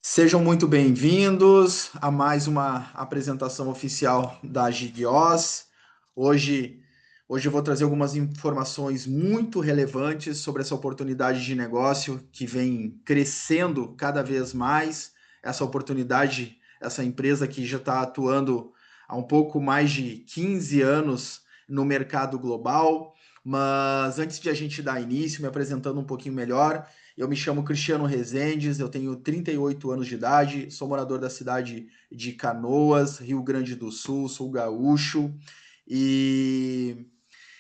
Sejam muito bem-vindos a mais uma apresentação oficial da Gigios. Hoje, hoje eu vou trazer algumas informações muito relevantes sobre essa oportunidade de negócio que vem crescendo cada vez mais. Essa oportunidade, essa empresa que já está atuando há um pouco mais de 15 anos no mercado global. Mas antes de a gente dar início, me apresentando um pouquinho melhor, eu me chamo Cristiano Rezendes, eu tenho 38 anos de idade, sou morador da cidade de Canoas, Rio Grande do Sul, sou gaúcho e,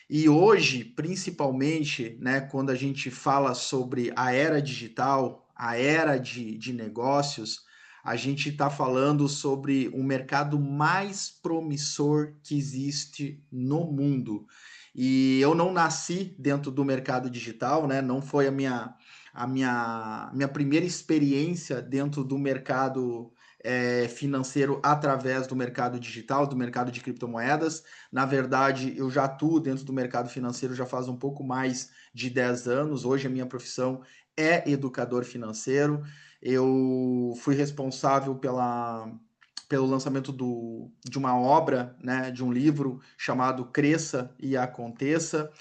e hoje, principalmente, né, quando a gente fala sobre a era digital, a era de negócios, a gente está falando sobre o mercado mais promissor que existe no mundo. E eu não nasci dentro do mercado digital, né? Não foi a minha primeira experiência dentro do mercado financeiro através do mercado digital, do mercado de criptomoedas. Na verdade, eu já atuo dentro do mercado financeiro já faz um pouco mais de 10 anos. Hoje a minha profissão é educador financeiro. Eu fui responsável pelo lançamento de uma obra, né, de um livro chamado Cresça e Aconteça.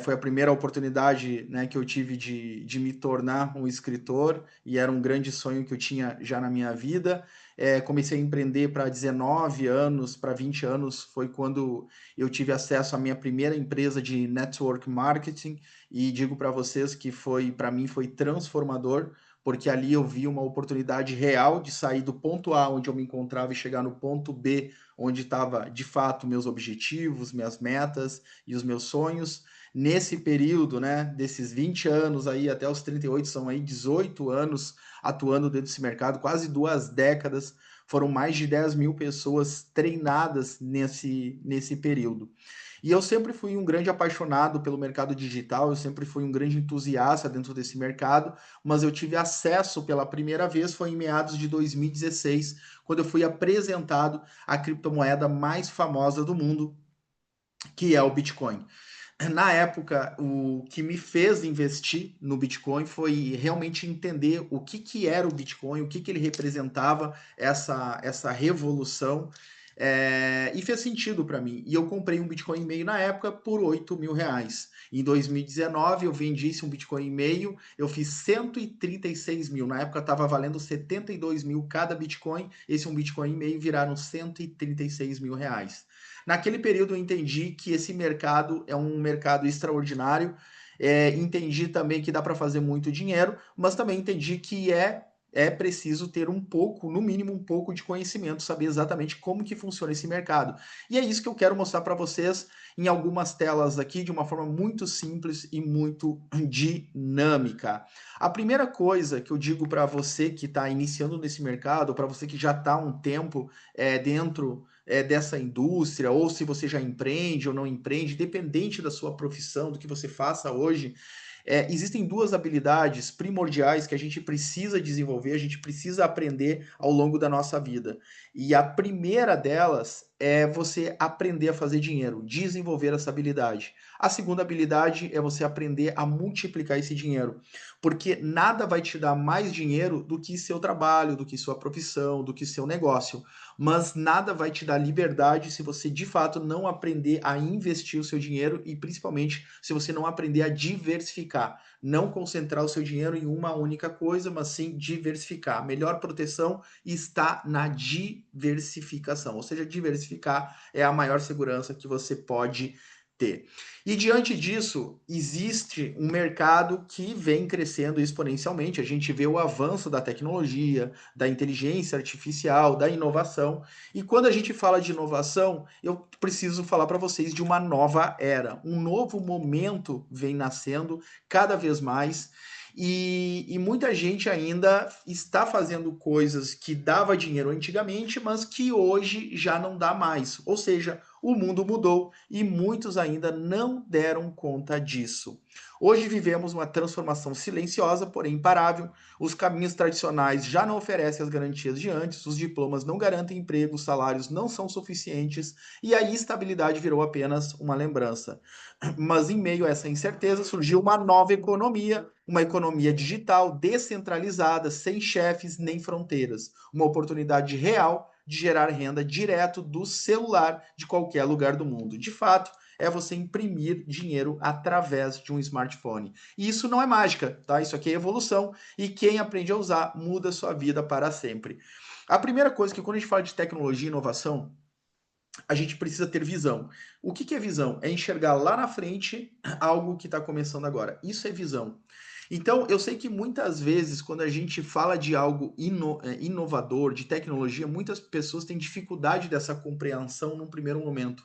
Foi a primeira oportunidade, né, que eu tive de me tornar um escritor e era um grande sonho que eu tinha já na minha vida. Comecei a empreender para 19 anos, para 20 anos, foi quando eu tive acesso à minha primeira empresa de network marketing e digo para vocês que foi, para mim, foi transformador, porque ali eu vi uma oportunidade real de sair do ponto A, onde eu me encontrava, e chegar no ponto B, onde estava de fato meus objetivos, minhas metas e os meus sonhos. Nesse período, né, desses 20 anos aí até os 38, são aí 18 anos atuando dentro desse mercado, quase 2 décadas, foram mais de 10 mil pessoas treinadas nesse período. E eu sempre fui um grande apaixonado pelo mercado digital, eu sempre fui um grande entusiasta dentro desse mercado, mas eu tive acesso pela primeira vez foi em meados de 2016, quando eu fui apresentado a criptomoeda mais famosa do mundo, que é o Bitcoin. Na época, o que me fez investir no Bitcoin foi realmente entender o que era o Bitcoin, o que ele representava, essa revolução, e fez sentido para mim. E eu comprei um Bitcoin e meio na época por R$ 8.000. Em 2019, eu vendi esse um Bitcoin e meio, eu fiz 136 mil. Na época estava valendo 72 mil cada Bitcoin, esse um Bitcoin e meio viraram R$ 136.000. Naquele período eu entendi que esse mercado é um mercado extraordinário, entendi também que dá para fazer muito dinheiro, mas também entendi que é preciso ter um pouco, no mínimo um pouco de conhecimento, saber exatamente como que funciona esse mercado. E é isso que eu quero mostrar para vocês em algumas telas aqui, de uma forma muito simples e muito dinâmica. A primeira coisa que eu digo para você que está iniciando nesse mercado, para você que já está há um tempo dentro dessa indústria, ou se você já empreende ou não empreende, dependente da sua profissão, do que você faça hoje, existem duas habilidades primordiais que a gente precisa desenvolver, a gente precisa aprender ao longo da nossa vida. E a primeira delas é você aprender a fazer dinheiro, desenvolver essa habilidade. A segunda habilidade é você aprender a multiplicar esse dinheiro, porque nada vai te dar mais dinheiro do que seu trabalho, do que sua profissão, do que seu negócio, mas nada vai te dar liberdade se você de fato não aprender a investir o seu dinheiro e principalmente se você não aprender a diversificar, não concentrar o seu dinheiro em uma única coisa, mas sim diversificar. A melhor proteção está na diversificação, ou seja, diversificar é a maior segurança que você pode ter. E diante disso, existe um mercado que vem crescendo exponencialmente. A gente vê o avanço da tecnologia, da inteligência artificial, da inovação. E quando a gente fala de inovação, eu preciso falar para vocês de uma nova era. Um novo momento vem nascendo cada vez mais. E muita gente ainda está fazendo coisas que dava dinheiro antigamente, mas que hoje já não dá mais. Ou seja, o mundo mudou e muitos ainda não deram conta disso. Hoje vivemos uma transformação silenciosa, porém imparável. Os caminhos tradicionais já não oferecem as garantias de antes, os diplomas não garantem emprego, os salários não são suficientes e a estabilidade virou apenas uma lembrança. Mas em meio a essa incerteza surgiu uma nova economia uma economia digital descentralizada, sem chefes nem fronteiras. Uma oportunidade real de gerar renda direto do celular de qualquer lugar do mundo. De fato, é você imprimir dinheiro através de um smartphone. E isso não é mágica, tá? Isso aqui é evolução e quem aprende a usar muda sua vida para sempre. A primeira coisa que quando a gente fala de tecnologia e inovação, a gente precisa ter visão. O que que é visão? É enxergar lá na frente algo que está começando agora. Isso é visão. Então, eu sei que muitas vezes, quando a gente fala de algo inovador, de tecnologia, muitas pessoas têm dificuldade dessa compreensão num primeiro momento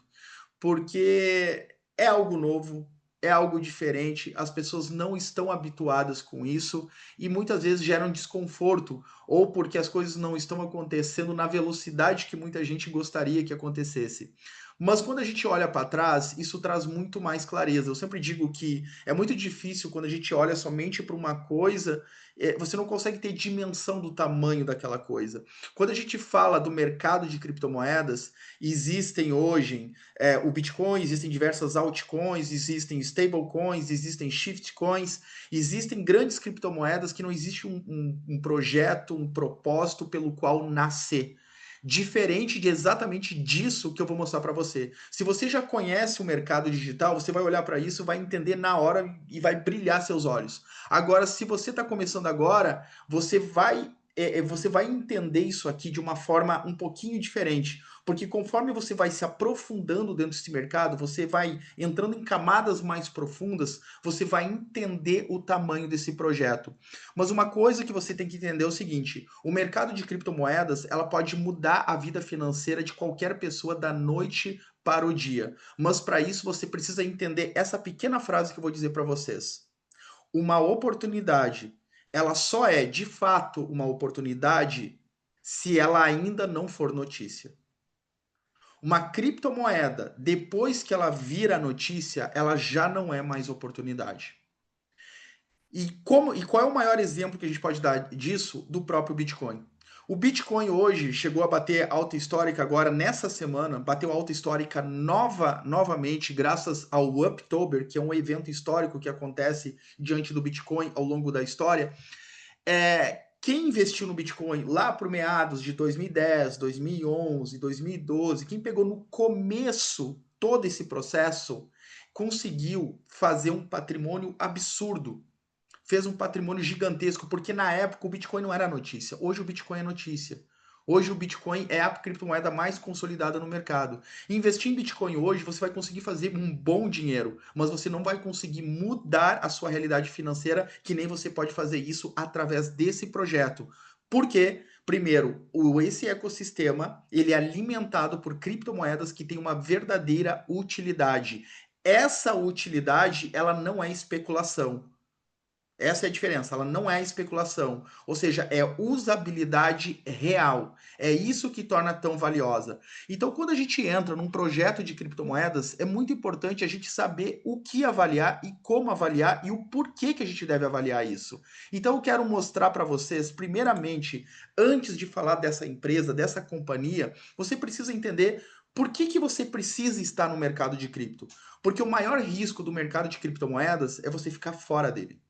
porque é algo novo, é algo diferente, as pessoas não estão habituadas com isso e muitas vezes geram desconforto, ou porque as coisas não estão acontecendo na velocidade que muita gente gostaria que acontecesse. Mas quando a gente olha para trás, isso traz muito mais clareza. Eu sempre digo que é muito difícil quando a gente olha somente para uma coisa, você não consegue ter dimensão do tamanho daquela coisa. Quando a gente fala do mercado de criptomoedas, existem hoje o Bitcoin, existem diversas altcoins, existem stablecoins, existem shiftcoins, existem grandes criptomoedas que não existe um projeto, um propósito pelo qual nascer. Diferente de exatamente disso que eu vou mostrar para você. Se você já conhece o mercado digital, você vai olhar para isso, vai entender na hora e vai brilhar seus olhos. Agora, se você está começando agora, você vai entender isso aqui de uma forma um pouquinho diferente. Porque conforme você vai se aprofundando dentro desse mercado, você vai entrando em camadas mais profundas, você vai entender o tamanho desse projeto. Mas uma coisa que você tem que entender é o seguinte: o mercado de criptomoedas, ela pode mudar a vida financeira de qualquer pessoa da noite para o dia. Mas para isso você precisa entender essa pequena frase que eu vou dizer para vocês. Uma oportunidade, ela só é de fato uma oportunidade se ela ainda não for notícia. Uma criptomoeda, depois que ela vira notícia, ela já não é mais oportunidade. E qual é o maior exemplo que a gente pode dar disso? Do próprio Bitcoin. O Bitcoin hoje chegou a bater alta histórica agora nessa semana, bateu alta histórica novamente graças ao Uptober, que é um evento histórico que acontece diante do Bitcoin ao longo da história. Quem investiu no Bitcoin lá por meados de 2010, 2011, 2012, quem pegou no começo todo esse processo, conseguiu fazer um patrimônio absurdo. Fez um patrimônio gigantesco, porque na época o Bitcoin não era notícia. Hoje o Bitcoin é notícia. Hoje o Bitcoin é a criptomoeda mais consolidada no mercado. Investir em Bitcoin hoje, você vai conseguir fazer um bom dinheiro, mas você não vai conseguir mudar a sua realidade financeira, que nem você pode fazer isso através desse projeto. Por quê? Primeiro, esse ecossistema ele é alimentado por criptomoedas que têm uma verdadeira utilidade. Essa utilidade ela não é especulação. Essa é a diferença, ela não é especulação, ou seja, é usabilidade real. É isso que torna tão valiosa. Então, quando a gente entra num projeto de criptomoedas, é muito importante a gente saber o que avaliar e como avaliar e o porquê que a gente deve avaliar isso. Então, eu quero mostrar para vocês, primeiramente, antes de falar dessa empresa, dessa companhia, você precisa entender por que você precisa estar no mercado de cripto. Porque o maior risco do mercado de criptomoedas é você ficar fora dele.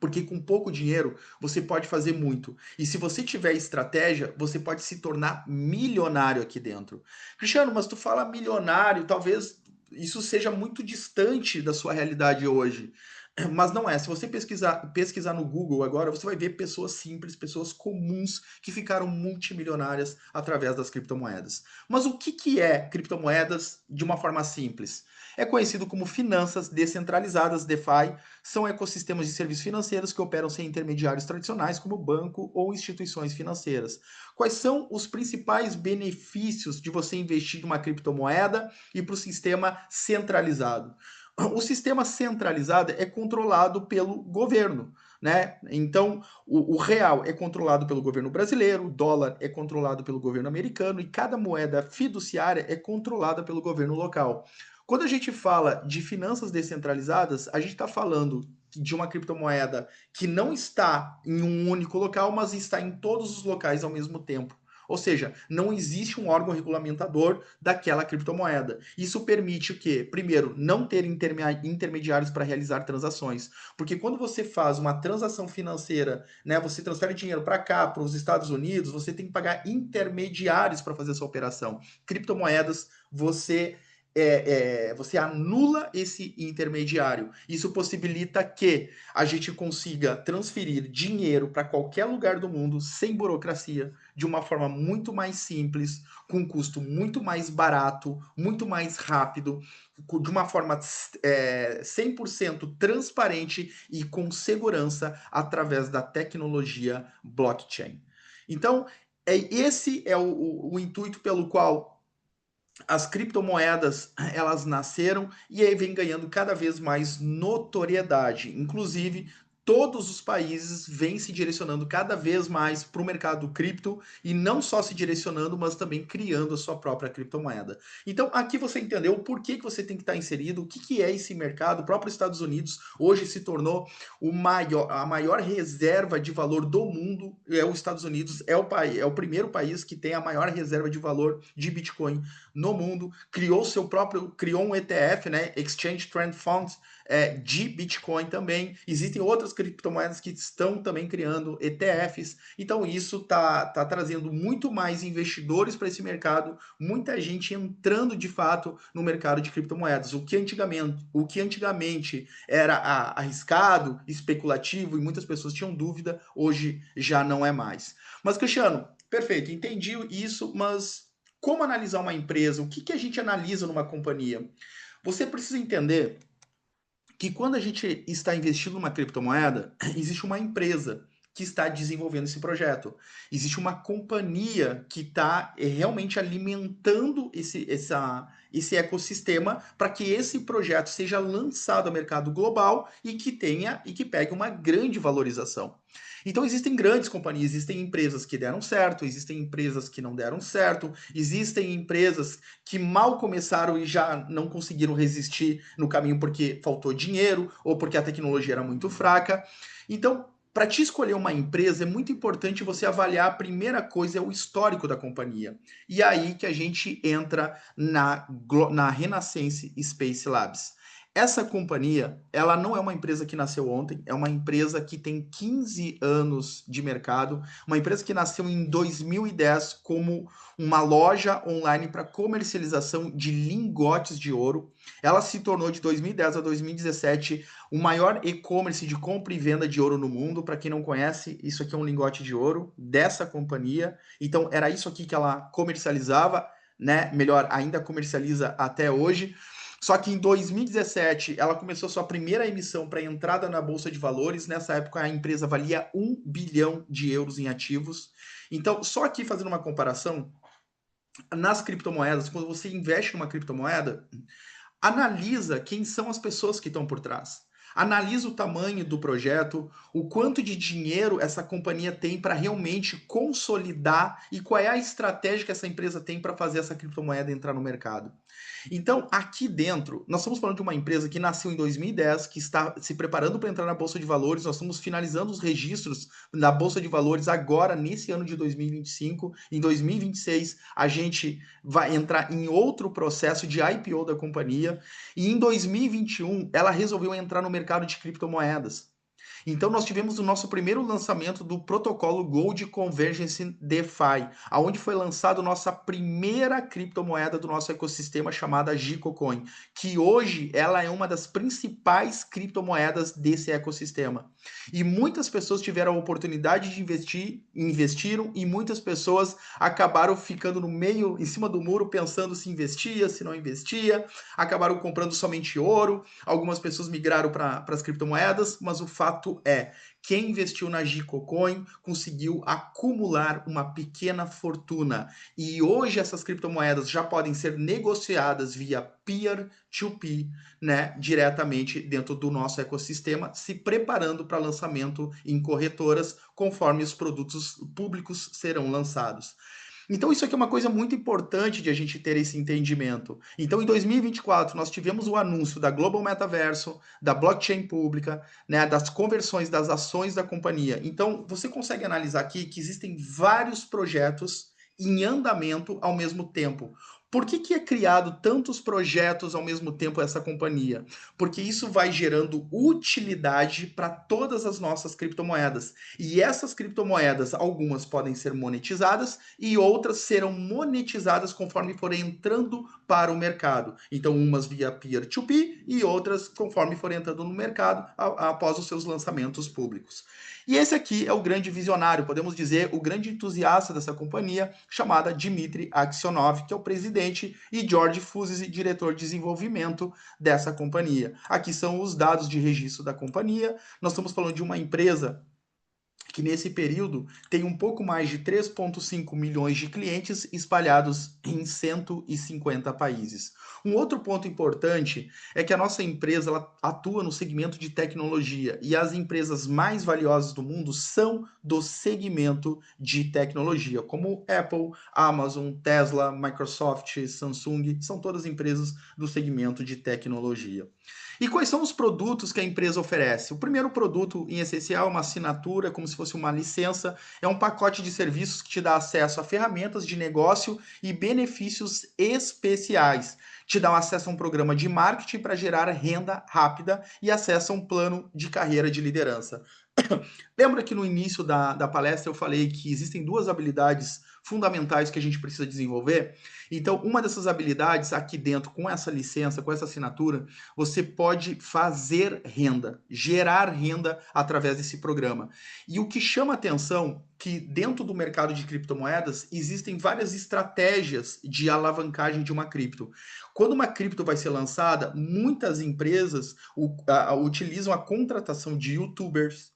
Porque com pouco dinheiro você pode fazer muito. E se você tiver estratégia, você pode se tornar milionário aqui dentro. Cristiano, mas tu fala milionário, talvez isso seja muito distante da sua realidade hoje. Mas não é. Se você pesquisar no Google agora, você vai ver pessoas simples, pessoas comuns que ficaram multimilionárias através das criptomoedas. Mas o que é criptomoedas de uma forma simples? É conhecido como finanças descentralizadas, DeFi, são ecossistemas de serviços financeiros que operam sem intermediários tradicionais, como banco ou instituições financeiras. Quais são os principais benefícios de você investir em uma criptomoeda e para o sistema centralizado? O sistema centralizado é controlado pelo governo, né? Então, o real é controlado pelo governo brasileiro, o dólar é controlado pelo governo americano e cada moeda fiduciária é controlada pelo governo local. Quando a gente fala de finanças descentralizadas, a gente está falando de uma criptomoeda que não está em um único local, mas está em todos os locais ao mesmo tempo. Ou seja, não existe um órgão regulamentador daquela criptomoeda. Isso permite o quê? Primeiro, não ter intermediários para realizar transações. Porque quando você faz uma transação financeira, né, você transfere dinheiro para cá, para os Estados Unidos, você tem que pagar intermediários para fazer essa operação. Criptomoedas, você anula esse intermediário. Isso possibilita que a gente consiga transferir dinheiro para qualquer lugar do mundo sem burocracia, de uma forma muito mais simples, com um custo muito mais barato, muito mais rápido, de uma forma 100% transparente e com segurança através da tecnologia blockchain. Então, esse é o intuito pelo qual as criptomoedas elas nasceram e aí vem ganhando cada vez mais notoriedade. Inclusive, todos os países vêm se direcionando cada vez mais para o mercado cripto e não só se direcionando, mas também criando a sua própria criptomoeda. Então, aqui você entendeu o porquê que você tem que estar inserido, o que é esse mercado. O próprio Estados Unidos hoje se tornou a maior reserva de valor do mundo. Os Estados Unidos é o primeiro país que tem a maior reserva de valor de Bitcoin no mundo, criou um ETF, né, Exchange Trend Fund, de Bitcoin também. Existem outras criptomoedas que estão também criando ETFs. Então isso tá trazendo muito mais investidores para esse mercado, muita gente entrando de fato no mercado de criptomoedas. O que antigamente era arriscado, especulativo e muitas pessoas tinham dúvida, hoje já não é mais. Mas Cristiano, perfeito, entendi isso, mas como analisar uma empresa? O que a gente analisa numa companhia? Você precisa entender que quando a gente está investindo numa criptomoeda, existe uma empresa que está desenvolvendo esse projeto. Existe uma companhia que está realmente alimentando esse ecossistema para que esse projeto seja lançado ao mercado global e que pegue uma grande valorização. Então existem grandes companhias, existem empresas que deram certo, existem empresas que não deram certo, existem empresas que mal começaram e já não conseguiram resistir no caminho porque faltou dinheiro ou porque a tecnologia era muito fraca. Então, para te escolher uma empresa, é muito importante você avaliar a primeira coisa, é o histórico da companhia. E é aí que a gente entra na Renaissance Space Labs. Essa companhia, ela não é uma empresa que nasceu ontem, é uma empresa que tem 15 anos de mercado, uma empresa que nasceu em 2010 como uma loja online para comercialização de lingotes de ouro. Ela se tornou de 2010 a 2017 o maior e-commerce de compra e venda de ouro no mundo. Para quem não conhece, isso aqui é um lingote de ouro dessa companhia. Então era isso aqui que ela comercializava, né? Melhor, ainda comercializa até hoje. Só que em 2017 ela começou sua primeira emissão para entrada na Bolsa de Valores. Nessa época a empresa valia 1 bilhão de euros em ativos. Então, só aqui fazendo uma comparação, nas criptomoedas, quando você investe numa criptomoeda, analisa quem são as pessoas que estão por trás. Analisa o tamanho do projeto, o quanto de dinheiro essa companhia tem para realmente consolidar e qual é a estratégia que essa empresa tem para fazer essa criptomoeda entrar no mercado. Então, aqui dentro, nós estamos falando de uma empresa que nasceu em 2010, que está se preparando para entrar na Bolsa de Valores. Nós estamos finalizando os registros na Bolsa de Valores agora, nesse ano de 2025. Em 2026, a gente vai entrar em outro processo de IPO da companhia. E em 2021, ela resolveu entrar no mercado de criptomoedas. Então, nós tivemos o nosso primeiro lançamento do protocolo Gold Convergence DeFi, aonde foi lançado nossa primeira criptomoeda do nosso ecossistema chamada Gicocoin, que hoje ela é uma das principais criptomoedas desse ecossistema. E muitas pessoas tiveram a oportunidade de investiram e muitas pessoas acabaram ficando no meio, em cima do muro, pensando se investia, se não investia, acabaram comprando somente ouro, algumas pessoas migraram para as criptomoedas, mas o fato é, quem investiu na Gicocoin conseguiu acumular uma pequena fortuna. E hoje essas criptomoedas já podem ser negociadas via peer-to-peer, né, diretamente dentro do nosso ecossistema, se preparando para lançamento em corretoras, conforme os produtos públicos serão lançados. Então, isso aqui é uma coisa muito importante de a gente ter esse entendimento. Então, em 2024, nós tivemos o anúncio da Global Metaverso, da blockchain pública, né, das conversões das ações da companhia. Então, você consegue analisar aqui que existem vários projetos em andamento ao mesmo tempo. Por que é criado tantos projetos ao mesmo tempo essa companhia? Porque isso vai gerando utilidade para todas as nossas criptomoedas. E essas criptomoedas, algumas podem ser monetizadas e outras serão monetizadas conforme forem entrando para o mercado. Então, umas via peer-to-peer e outras conforme forem entrando no mercado após os seus lançamentos públicos. E esse aqui é o grande visionário, podemos dizer, o grande entusiasta dessa companhia, chamada Dmitry Aksionov, que é o presidente, e George Fuzzy, diretor de desenvolvimento dessa companhia. Aqui são os dados de registro da companhia. Nós estamos falando de uma empresa que nesse período tem um pouco mais de 3,5 milhões de clientes espalhados em 150 países. Um outro ponto importante é que a nossa empresa ela atua no segmento de tecnologia e as empresas mais valiosas do mundo são do segmento de tecnologia, como Apple, Amazon, Tesla, Microsoft, Samsung, são todas empresas do segmento de tecnologia. E quais são os produtos que a empresa oferece? O primeiro produto, em essencial, é uma assinatura, como se fosse uma licença, é um pacote de serviços que te dá acesso a ferramentas de negócio e benefícios especiais. Te dá acesso a um programa de marketing para gerar renda rápida e acesso a um plano de carreira de liderança. Lembra que no início da palestra eu falei que existem duas habilidades fundamentais que a gente precisa desenvolver? Então, uma dessas habilidades, aqui dentro, com essa licença, com essa assinatura, você pode fazer renda, gerar renda através desse programa. E o que chama atenção que dentro do mercado de criptomoedas existem várias estratégias de alavancagem de uma cripto. Quando uma cripto vai ser lançada, muitas empresas utilizam a contratação de YouTubers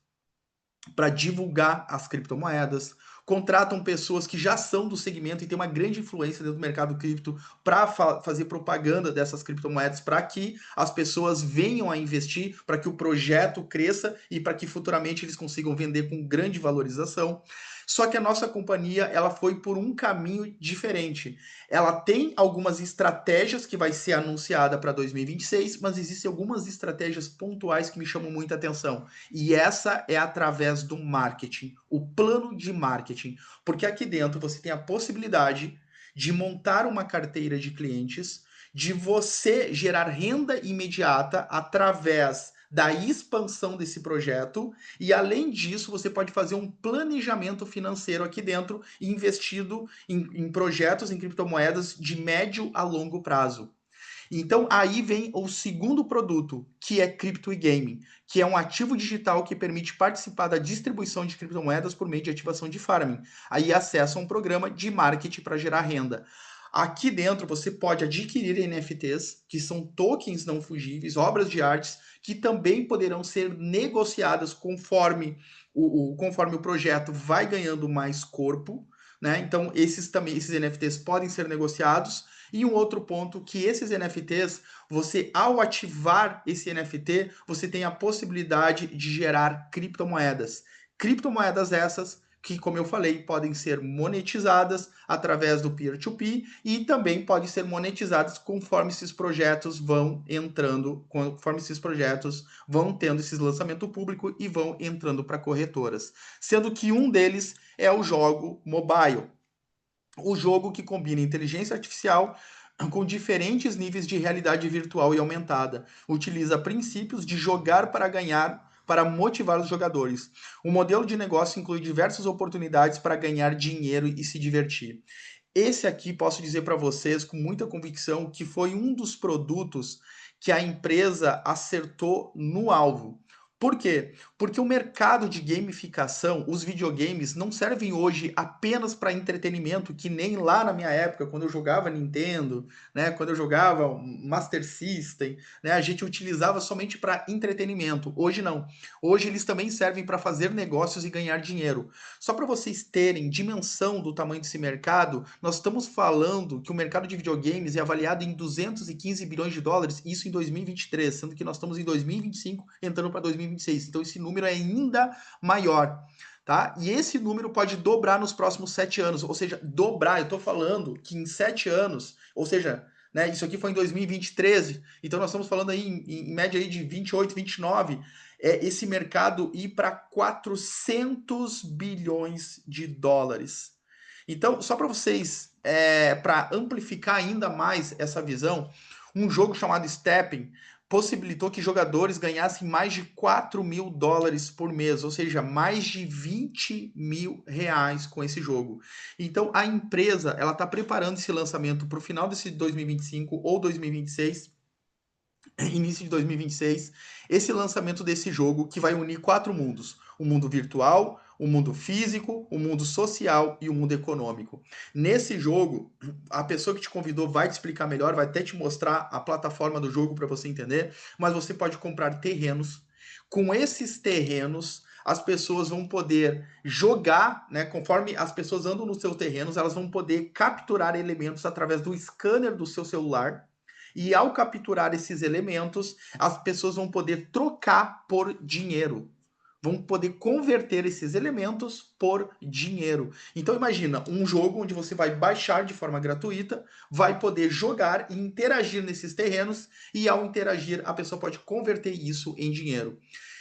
para divulgar as criptomoedas, contratam pessoas que já são do segmento e têm uma grande influência dentro do mercado cripto para fazer propaganda dessas criptomoedas, para que as pessoas venham a investir, para que o projeto cresça e para que futuramente eles consigam vender com grande valorização. Só que a nossa companhia ela foi por um caminho diferente. Ela tem algumas estratégias que vai ser anunciada para 2026, mas existem algumas estratégias pontuais que me chamam muita atenção. E essa é através do marketing, o plano de marketing. Porque aqui dentro você tem a possibilidade de montar uma carteira de clientes, de você gerar renda imediata através da expansão desse projeto e além disso você pode fazer um planejamento financeiro aqui dentro investido em projetos em criptomoedas de médio a longo prazo. Então aí vem o segundo produto, que é Crypto e Gaming, que é um ativo digital que permite participar da distribuição de criptomoedas por meio de ativação de farming. Aí acessa um programa de marketing para gerar renda. Aqui dentro você pode adquirir NFTs, que são tokens não fungíveis, obras de artes, que também poderão ser negociadas conforme o projeto vai ganhando mais corpo, né? Então esses NFTs podem ser negociados. E um outro ponto que esses NFTs, você ao ativar esse NFT, você tem a possibilidade de gerar criptomoedas. Criptomoedas essas que, como eu falei, podem ser monetizadas através do peer-to-peer e também podem ser monetizadas conforme esses projetos vão entrando, conforme esses projetos vão tendo esse lançamento público e vão entrando para corretoras. Sendo que um deles é o jogo mobile. O jogo que combina inteligência artificial com diferentes níveis de realidade virtual e aumentada. Utiliza princípios de jogar para ganhar para motivar os jogadores. O modelo de negócio inclui diversas oportunidades para ganhar dinheiro e se divertir. Esse aqui posso dizer para vocês com muita convicção que foi um dos produtos que a empresa acertou no alvo. Por quê? Porque o mercado de gamificação, os videogames, não servem hoje apenas para entretenimento, que nem lá na minha época, quando eu jogava Nintendo, né, quando eu jogava Master System, né, a gente utilizava somente para entretenimento. Hoje não. Hoje eles também servem para fazer negócios e ganhar dinheiro. Só para vocês terem dimensão do tamanho desse mercado, nós estamos falando que o mercado de videogames é avaliado em 215 bilhões de dólares, isso em 2023, sendo que nós estamos em 2025, entrando para 2026. Então esse número é ainda maior, tá? E esse número pode dobrar nos próximos 7 anos, ou seja, dobrar. Eu estou falando que em 7 anos, ou seja, né, isso aqui foi em 2023, então nós estamos falando aí em média aí de 28, 29, esse mercado ir para 400 bilhões de dólares. Então, só para vocês, para amplificar ainda mais essa visão, um jogo chamado Stepping possibilitou que jogadores ganhassem mais de 4 mil dólares por mês, ou seja, mais de 20 mil reais com esse jogo. Então, a empresa ela está preparando esse lançamento para o final desse 2025 ou 2026, início de 2026, esse lançamento desse jogo que vai unir quatro mundos: o mundo virtual, o mundo físico, o mundo social e o mundo econômico. Nesse jogo, a pessoa que te convidou vai te explicar melhor, vai até te mostrar a plataforma do jogo para você entender, mas você pode comprar terrenos. Com esses terrenos, as pessoas vão poder jogar, né? Conforme as pessoas andam nos seus terrenos, elas vão poder capturar elementos através do scanner do seu celular. E ao capturar esses elementos, as pessoas vão poder trocar por dinheiro. Vão poder converter esses elementos por dinheiro. Então imagina um jogo onde você vai baixar de forma gratuita, vai poder jogar e interagir nesses terrenos, e ao interagir a pessoa pode converter isso em dinheiro.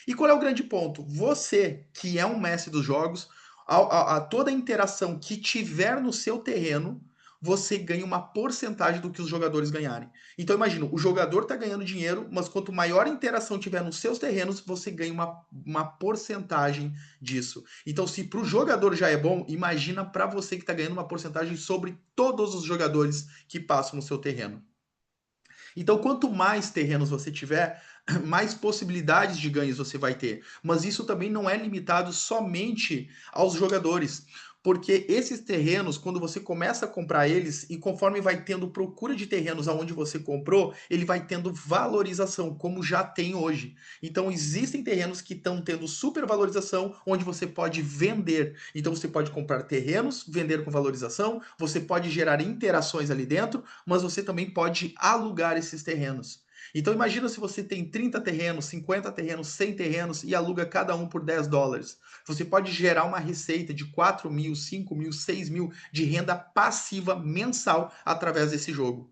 E qual é o grande ponto? Você, que é um mestre dos jogos, a toda a interação que tiver no seu terreno, você ganha uma porcentagem do que os jogadores ganharem. Então imagina, o jogador está ganhando dinheiro, mas quanto maior a interação tiver nos seus terrenos, você ganha uma porcentagem disso. Então, se para o jogador já é bom, imagina para você que está ganhando uma porcentagem sobre todos os jogadores que passam no seu terreno. Então, quanto mais terrenos você tiver, mais possibilidades de ganhos você vai ter. Mas isso também não é limitado somente aos jogadores. Porque esses terrenos, quando você começa a comprar eles, e conforme vai tendo procura de terrenos aonde você comprou, ele vai tendo valorização, como já tem hoje. Então, existem terrenos que estão tendo supervalorização, onde você pode vender. Então, você pode comprar terrenos, vender com valorização, você pode gerar interações ali dentro, mas você também pode alugar esses terrenos. Então imagina se você tem 30 terrenos, 50 terrenos, 100 terrenos e aluga cada um por 10 dólares. Você pode gerar uma receita de 4 mil, 5 mil, 6 mil de renda passiva mensal através desse jogo.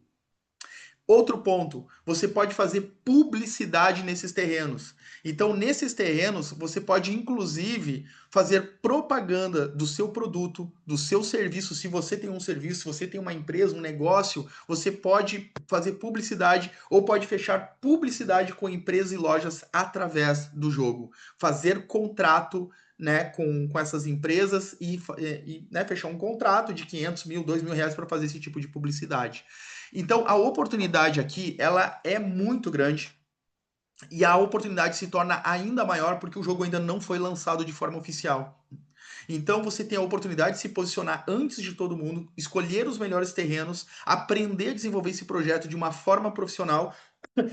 Outro ponto, você pode fazer publicidade nesses terrenos. Então, nesses terrenos, você pode inclusive fazer propaganda do seu produto, do seu serviço. Se você tem um serviço, se você tem uma empresa, um negócio, você pode fazer publicidade ou pode fechar publicidade com empresas e lojas através do jogo. Fazer contrato, né, com essas empresas e né, fechar um contrato de 500 mil, 2 mil reais para fazer esse tipo de publicidade. Então, a oportunidade aqui, ela é muito grande e a oportunidade se torna ainda maior porque o jogo ainda não foi lançado de forma oficial. Então, você tem a oportunidade de se posicionar antes de todo mundo, escolher os melhores terrenos, aprender a desenvolver esse projeto de uma forma profissional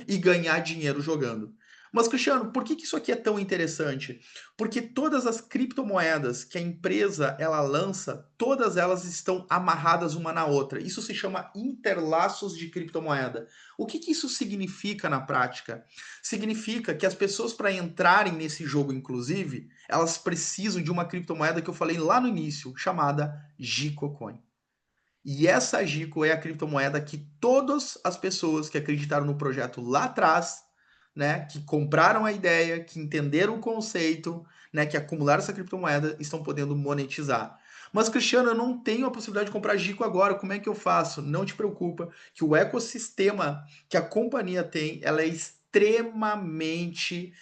e ganhar dinheiro jogando. Mas, Cristiano, por que isso aqui é tão interessante? Porque todas as criptomoedas que a empresa ela lança, todas elas estão amarradas uma na outra. Isso se chama interlaços de criptomoeda. O que isso significa na prática? Significa que as pessoas, para entrarem nesse jogo, inclusive, elas precisam de uma criptomoeda que eu falei lá no início, chamada Gicocoin. E essa Gico é a criptomoeda que todas as pessoas que acreditaram no projeto lá atrás, né, que compraram a ideia, que entenderam o conceito, né, que acumularam essa criptomoeda, estão podendo monetizar. Mas, Cristiano, eu não tenho a possibilidade de comprar Gico agora, como é que eu faço? Não te preocupa, que o ecossistema que a companhia tem, ela é extremamente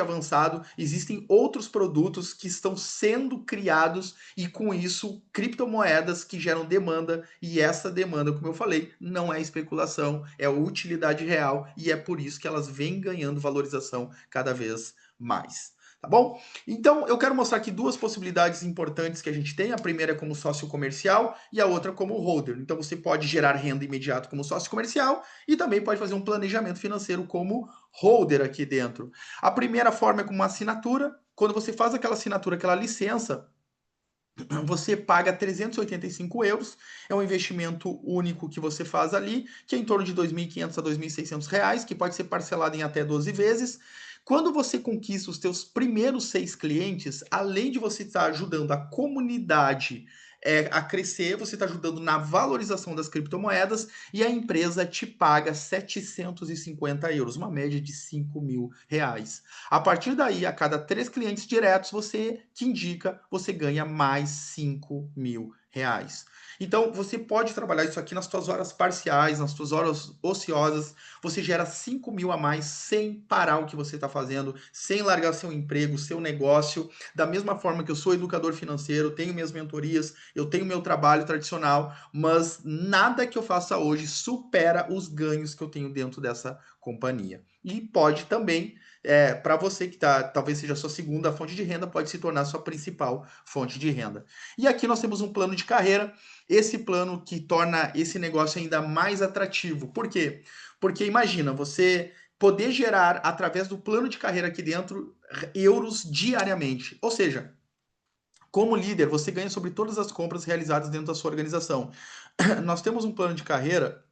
avançado. Existem outros produtos que estão sendo criados e com isso criptomoedas que geram demanda, e essa demanda, como eu falei, não é especulação, é utilidade real, e é por isso que elas vêm ganhando valorização cada vez mais. Tá bom? Então, eu quero mostrar aqui duas possibilidades importantes que a gente tem. A primeira é como sócio comercial e a outra como holder. Então, você pode gerar renda imediata como sócio comercial e também pode fazer um planejamento financeiro como holder aqui dentro. A primeira forma é com uma assinatura. Quando você faz aquela assinatura, aquela licença, você paga 385 euros, é um investimento único que você faz ali, que é em torno de 2.500 a 2.600 reais, que pode ser parcelado em até 12 vezes. Quando você conquista os teus primeiros 6 clientes, além de você estar ajudando a comunidade a crescer, você está ajudando na valorização das criptomoedas e a empresa te paga 750 euros, uma média de 5 mil reais. A partir daí, a cada 3 clientes diretos você que indica, você ganha mais 5 mil reais. Então, você pode trabalhar isso aqui nas suas horas parciais, nas suas horas ociosas, você gera 5 mil a mais sem parar o que você está fazendo, sem largar seu emprego, seu negócio. Da mesma forma que eu sou educador financeiro, tenho minhas mentorias, eu tenho meu trabalho tradicional, mas nada que eu faça hoje supera os ganhos que eu tenho dentro dessa companhia. E pode também, para você que talvez seja a sua segunda fonte de renda, pode se tornar a sua principal fonte de renda. E aqui nós temos um plano de carreira, esse plano que torna esse negócio ainda mais atrativo. Por quê? Porque imagina, você poder gerar, através do plano de carreira aqui dentro, euros diariamente. Ou seja, como líder, você ganha sobre todas as compras realizadas dentro da sua organização. Nós temos um plano de carreira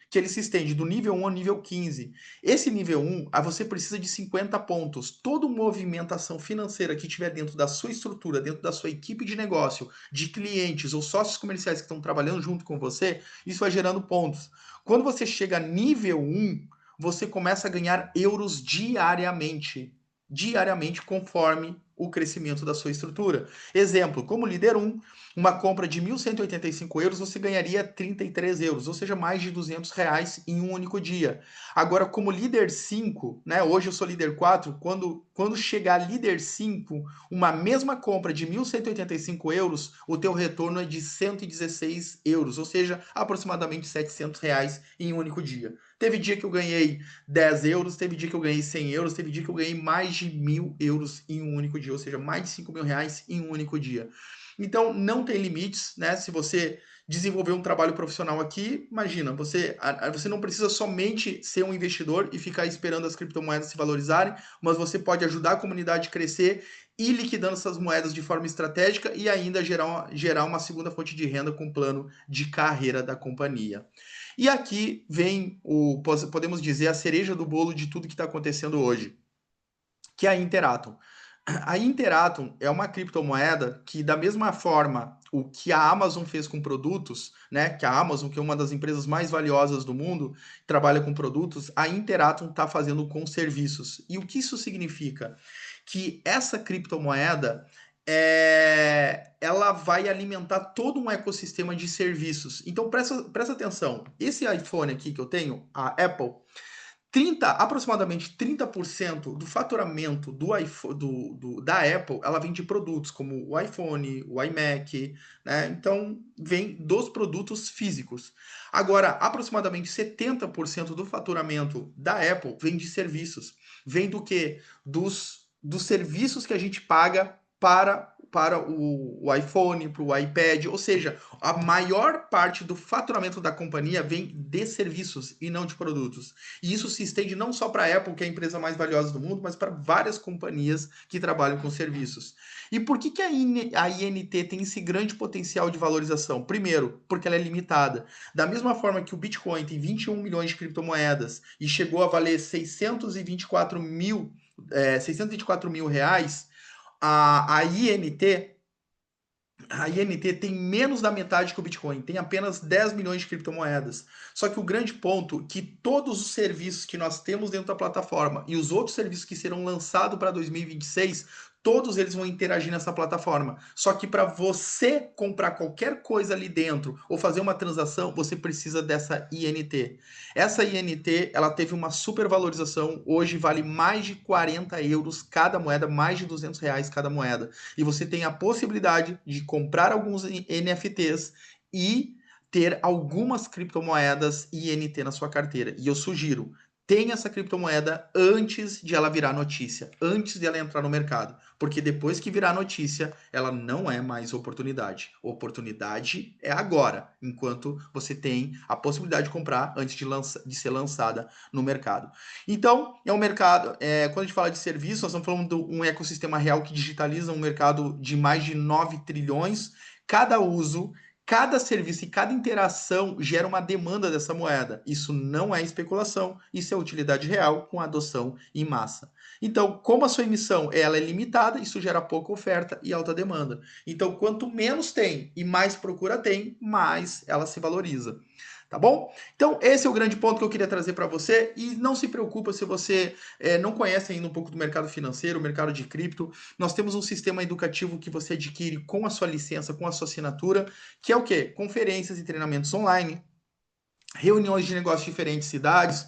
que ele se estende do nível 1 ao nível 15. Esse nível 1, você precisa de 50 pontos. Toda movimentação financeira que tiver dentro da sua estrutura, dentro da sua equipe de negócio, de clientes ou sócios comerciais que estão trabalhando junto com você, isso vai gerando pontos. Quando você chega a nível 1, você começa a ganhar euros diariamente. Diariamente, conforme o crescimento da sua estrutura. Exemplo, como líder 1, uma compra de 1.185 euros, você ganharia 33 euros, ou seja, mais de 200 reais em um único dia. Agora, como líder 5, né, hoje eu sou líder 4, quando chegar líder 5, uma mesma compra de 1.185 euros, o teu retorno é de 116 euros, ou seja, aproximadamente 700 reais em um único dia. Teve dia que eu ganhei 10 euros, teve dia que eu ganhei 100 euros, teve dia que eu ganhei mais de 1.000 euros em um único dia, ou seja, mais de 5 mil reais em um único dia. Então, não tem limites, né? Se você desenvolver um trabalho profissional aqui, imagina, você não precisa somente ser um investidor e ficar esperando as criptomoedas se valorizarem, mas você pode ajudar a comunidade a crescer e liquidando essas moedas de forma estratégica e ainda gerar uma segunda fonte de renda com o plano de carreira da companhia. E aqui vem podemos dizer, a cereja do bolo de tudo que está acontecendo hoje, que é a Interatom. A Interatom é uma criptomoeda que, da mesma forma, o que a Amazon fez com produtos, né? Que a Amazon, que é uma das empresas mais valiosas do mundo, trabalha com produtos, a Interatom está fazendo com serviços. E o que isso significa? Que essa criptomoeda ela vai alimentar todo um ecossistema de serviços. Então presta atenção. Esse iPhone aqui que eu tenho, a Apple, aproximadamente 30% do faturamento do iPhone, da Apple, ela vem de produtos como o iPhone, o iMac, né? Então, vem dos produtos físicos. Agora, aproximadamente 70% do faturamento da Apple vem de serviços. Vem do quê? Dos serviços que a gente paga para o iPhone, para o iPad, ou seja, a maior parte do faturamento da companhia vem de serviços e não de produtos. E isso se estende não só para a Apple, que é a empresa mais valiosa do mundo, mas para várias companhias que trabalham com serviços. E por que a INT tem esse grande potencial de valorização? Primeiro, porque ela é limitada. Da mesma forma que o Bitcoin tem 21 milhões de criptomoedas e chegou a valer 624 mil reais, a INT tem menos da metade que o Bitcoin, tem apenas 10 milhões de criptomoedas. Só que o grande ponto é que todos os serviços que nós temos dentro da plataforma e os outros serviços que serão lançados para 2026, todos eles vão interagir nessa plataforma. Só que para você comprar qualquer coisa ali dentro ou fazer uma transação, você precisa dessa INT. Essa INT, ela teve uma supervalorização, hoje vale mais de 40 euros cada moeda, mais de 200 reais cada moeda. E você tem a possibilidade de comprar alguns NFTs e ter algumas criptomoedas INT na sua carteira. E eu sugiro, tenha essa criptomoeda antes de ela virar notícia, antes de ela entrar no mercado. Porque depois que virar notícia, ela não é mais oportunidade. Oportunidade é agora, enquanto você tem a possibilidade de comprar antes de ser lançada no mercado. Então, é um mercado, quando a gente fala de serviço, nós estamos falando de um ecossistema real que digitaliza um mercado de mais de 9 trilhões. Cada uso, Cada serviço e cada interação gera uma demanda dessa moeda. Isso não é especulação, isso é utilidade real com adoção em massa. Então, como a sua emissão ela é limitada, isso gera pouca oferta e alta demanda. Então, quanto menos tem e mais procura tem, mais ela se valoriza. Tá bom? Então, esse é o grande ponto que eu queria trazer para você. E não se preocupa se você não conhece ainda um pouco do mercado financeiro, o mercado de cripto. Nós temos um sistema educativo que você adquire com a sua licença, com a sua assinatura, que é o quê? Conferências e treinamentos online, reuniões de negócios em diferentes cidades,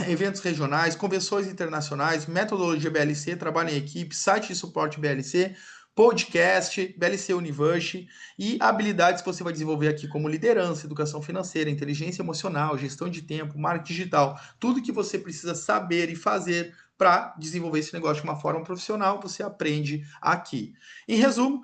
eventos regionais, convenções internacionais, metodologia BLC, trabalho em equipe, site de suporte BLC, podcast, BLC Universe e habilidades que você vai desenvolver aqui como liderança, educação financeira, inteligência emocional, gestão de tempo, marketing digital, tudo que você precisa saber e fazer para desenvolver esse negócio de uma forma profissional, você aprende aqui. Em resumo,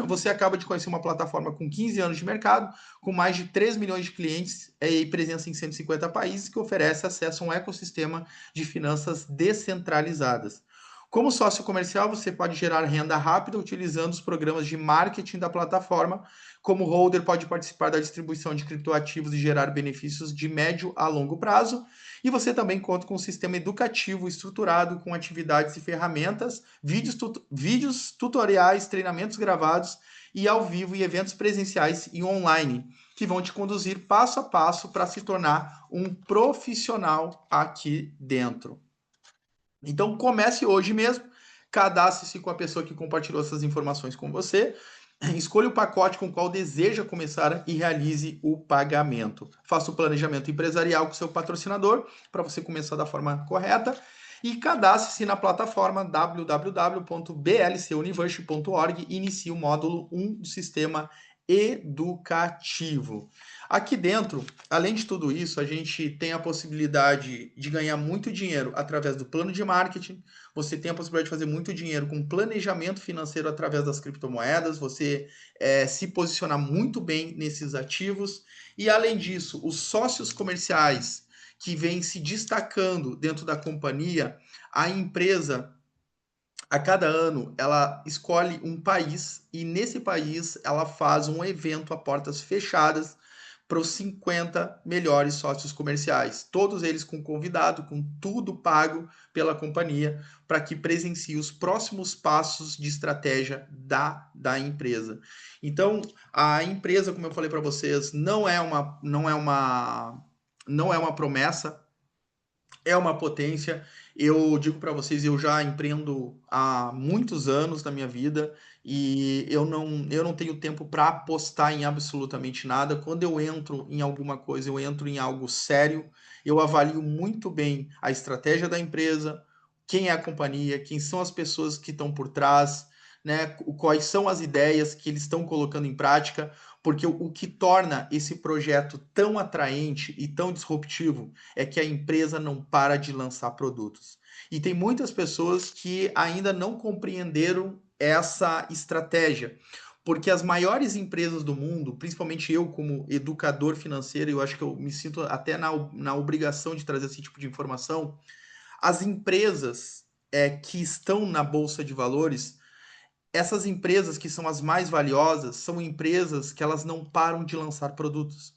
você acaba de conhecer uma plataforma com 15 anos de mercado, com mais de 3 milhões de clientes e presença em 150 países, que oferece acesso a um ecossistema de finanças descentralizadas. Como sócio comercial, você pode gerar renda rápida utilizando os programas de marketing da plataforma. Como holder, pode participar da distribuição de criptoativos e gerar benefícios de médio a longo prazo. E você também conta com um sistema educativo estruturado com atividades e ferramentas, vídeos tutoriais, treinamentos gravados e ao vivo e eventos presenciais e online, que vão te conduzir passo a passo para se tornar um profissional aqui dentro. Então comece hoje mesmo, cadastre-se com a pessoa que compartilhou essas informações com você, escolha o pacote com o qual deseja começar e realize o pagamento. Faça o planejamento empresarial com seu patrocinador para você começar da forma correta e cadastre-se na plataforma www.blcuniverse.org e inicie o módulo 1 do sistema educativo. Aqui dentro, além de tudo isso, a gente tem a possibilidade de ganhar muito dinheiro através do plano de marketing. Você tem a possibilidade de fazer muito dinheiro com planejamento financeiro através das criptomoedas. Você se posicionar muito bem nesses ativos. E além disso, os sócios comerciais que vêm se destacando dentro da companhia, a empresa a cada ano ela escolhe um país e nesse país ela faz um evento a portas fechadas para os 50 melhores sócios comerciais, todos eles com convidado, com tudo pago pela companhia, para que presencie os próximos passos de estratégia da empresa. Então, a empresa, como eu falei para vocês, não é uma promessa, é uma potência. Eu digo para vocês, eu já empreendo há muitos anos na minha vida e eu não tenho tempo para apostar em absolutamente nada. Quando eu entro em alguma coisa, eu entro em algo sério, eu avalio muito bem a estratégia da empresa, quem é a companhia, quem são as pessoas que estão por trás, né? Quais são as ideias que eles estão colocando em prática, porque o que torna esse projeto tão atraente e tão disruptivo é que a empresa não para de lançar produtos. E tem muitas pessoas que ainda não compreenderam essa estratégia. Porque as maiores empresas do mundo, principalmente eu como educador financeiro, eu acho que eu me sinto até na obrigação de trazer esse tipo de informação, as empresas que estão na Bolsa de Valores, essas empresas que são as mais valiosas, são empresas que elas não param de lançar produtos.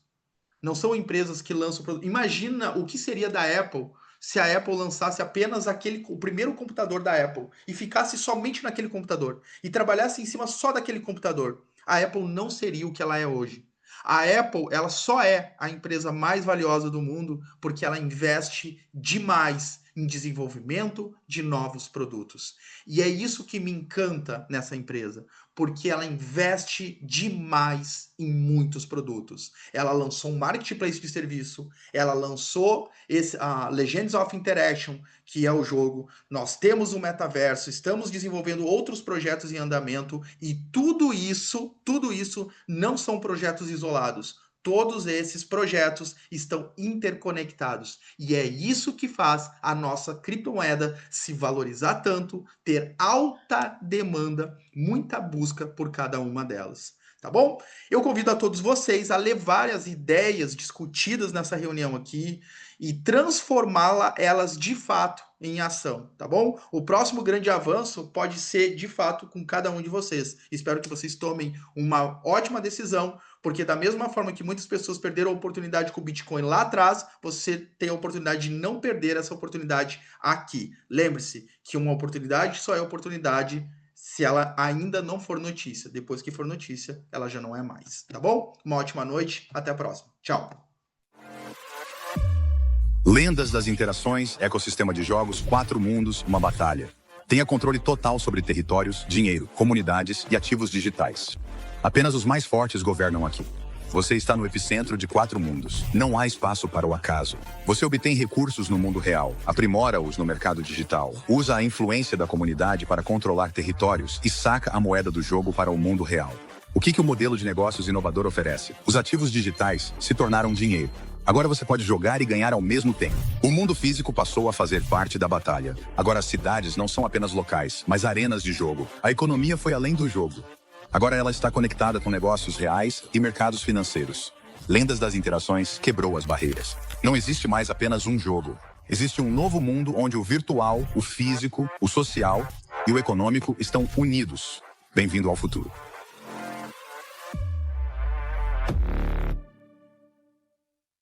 Não são empresas que lançam produto. Imagina o que seria da Apple se a Apple lançasse apenas o primeiro computador da Apple e ficasse somente naquele computador e trabalhasse em cima só daquele computador. A Apple não seria o que ela é hoje. A Apple, ela só é a empresa mais valiosa do mundo porque ela investe demais em desenvolvimento de novos produtos. E é isso que me encanta nessa empresa, porque ela investe demais em muitos produtos. Ela lançou um marketplace de serviço, ela lançou a Legends of Interaction, que é o jogo. Nós temos um metaverso, estamos desenvolvendo outros projetos em andamento e tudo isso não são projetos isolados. Todos esses projetos estão interconectados. E é isso que faz a nossa criptomoeda se valorizar tanto, ter alta demanda, muita busca por cada uma delas. Tá bom? Eu convido a todos vocês a levarem as ideias discutidas nessa reunião aqui e transformá-las de fato em ação, tá bom? O próximo grande avanço pode ser, de fato, com cada um de vocês. Espero que vocês tomem uma ótima decisão, porque da mesma forma que muitas pessoas perderam a oportunidade com o Bitcoin lá atrás, você tem a oportunidade de não perder essa oportunidade aqui. Lembre-se que uma oportunidade só é oportunidade se ela ainda não for notícia. Depois que for notícia, ela já não é mais, tá bom? Uma ótima noite, até a próxima. Tchau. Lendas das Interações, ecossistema de jogos, 4 mundos, uma batalha. Tenha controle total sobre territórios, dinheiro, comunidades e ativos digitais. Apenas os mais fortes governam aqui. Você está no epicentro de 4 mundos. Não há espaço para o acaso. Você obtém recursos no mundo real, aprimora-os no mercado digital, usa a influência da comunidade para controlar territórios e saca a moeda do jogo para o mundo real. O que o modelo de negócios inovador oferece? Os ativos digitais se tornaram dinheiro. Agora você pode jogar e ganhar ao mesmo tempo. O mundo físico passou a fazer parte da batalha. Agora as cidades não são apenas locais, mas arenas de jogo. A economia foi além do jogo. Agora ela está conectada com negócios reais e mercados financeiros. Lendas das Interações quebrou as barreiras. Não existe mais apenas um jogo. Existe um novo mundo onde o virtual, o físico, o social e o econômico estão unidos. Bem-vindo ao futuro.